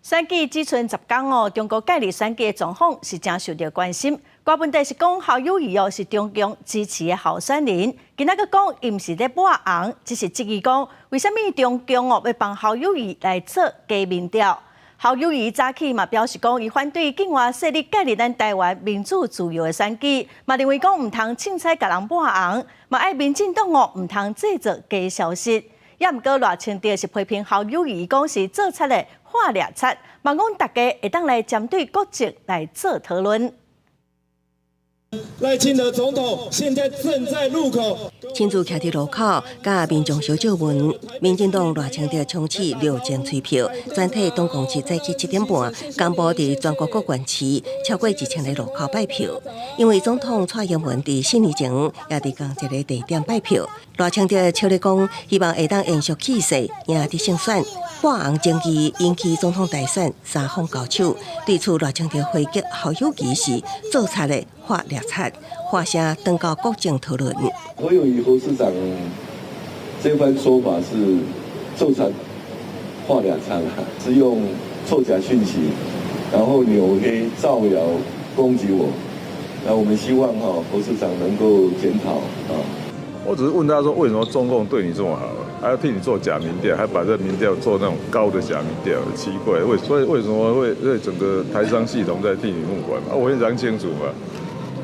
选举只剩10天哦，中国介入选举的状况是真受到关心。大问题是讲侯友宜哦是中共支持的候选人，今仔个讲伊毋是咧抹红，只是质疑讲为什么中共哦要帮侯友宜来做假民调？侯友宜早起嘛表示讲，伊反对境外势力介入咱台湾民主自由的选举，嘛认为讲毋通凊彩甲人抹红，嘛爱民进党哦毋通制造假消息。也毋过赖清德是批评侯友宜讲是做贼的画掠贼，嘛讲大家会当来针对国籍来做讨论。赖清德总统现在正在路口，亲自徛伫路口，甲民众小酒问。民进党赖清德冲刺6千催票，全体党公司早起7点半，公布伫全国各县市超过1000个路口拜票。因为总统蔡英文伫4年前也伫同一个地点拜票，赖清德笑咧讲，希望会当延续气势，赢得胜选。抹红争议引起总统大选3方交手，对此赖清德回击侯友宜是做贼的画掠贼，发声登到国政讨论。侯友宜侯市长这番说法是做贼画掠贼，是用错假讯息，然后扭黑造谣攻击我。那我们希望侯市长能够检讨啊。我只是问他说，为什么中共对你这么好，还要替你做假民调，还把这民调做那种高的假民调，奇怪，所以为什么会整个台商系统在替你募款嘛？我非常清楚嘛，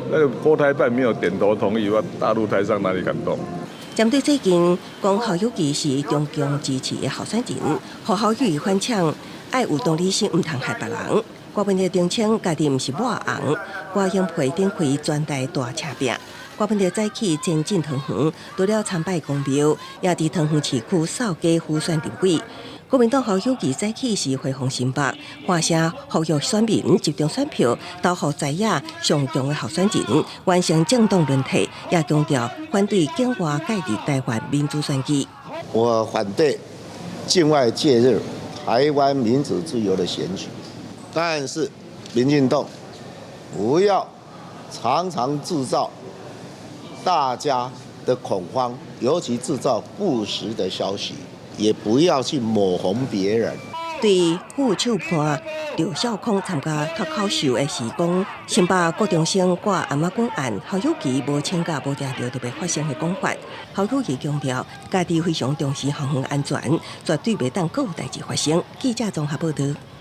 那个国台办没有点头同意，大陆台商哪里敢动？针对最近讲侯友宜是中共支持的候选人，和侯友宜反呛爱有同理心，唔通害别人。郭文哲澄清家己唔是抹红，郭英培顶开专台大车拼。郭文哲早起前进汤圆，除了参拜公庙，也伫汤圆市区扫街呼选立委。国民党侯友宜早起是回访新北，发声呼吁选民集中选票，投予在野上强的候选人，完成政党轮替，也强调反对境外介入台湾民主选举。我反对境外介入台湾民主自由的选举，但是民进党不要常常制造大家的恐慌，尤其制造不实的消息，也不要去抹红别人。对副手判刘孝康参加脱口秀的时讲，新北高中生挂阿妈公案，侯友宜无请假无定着特别发生的讲法。侯友宜强调，家己非常重视航空安全，绝对袂当有代志发生。记者综合报道。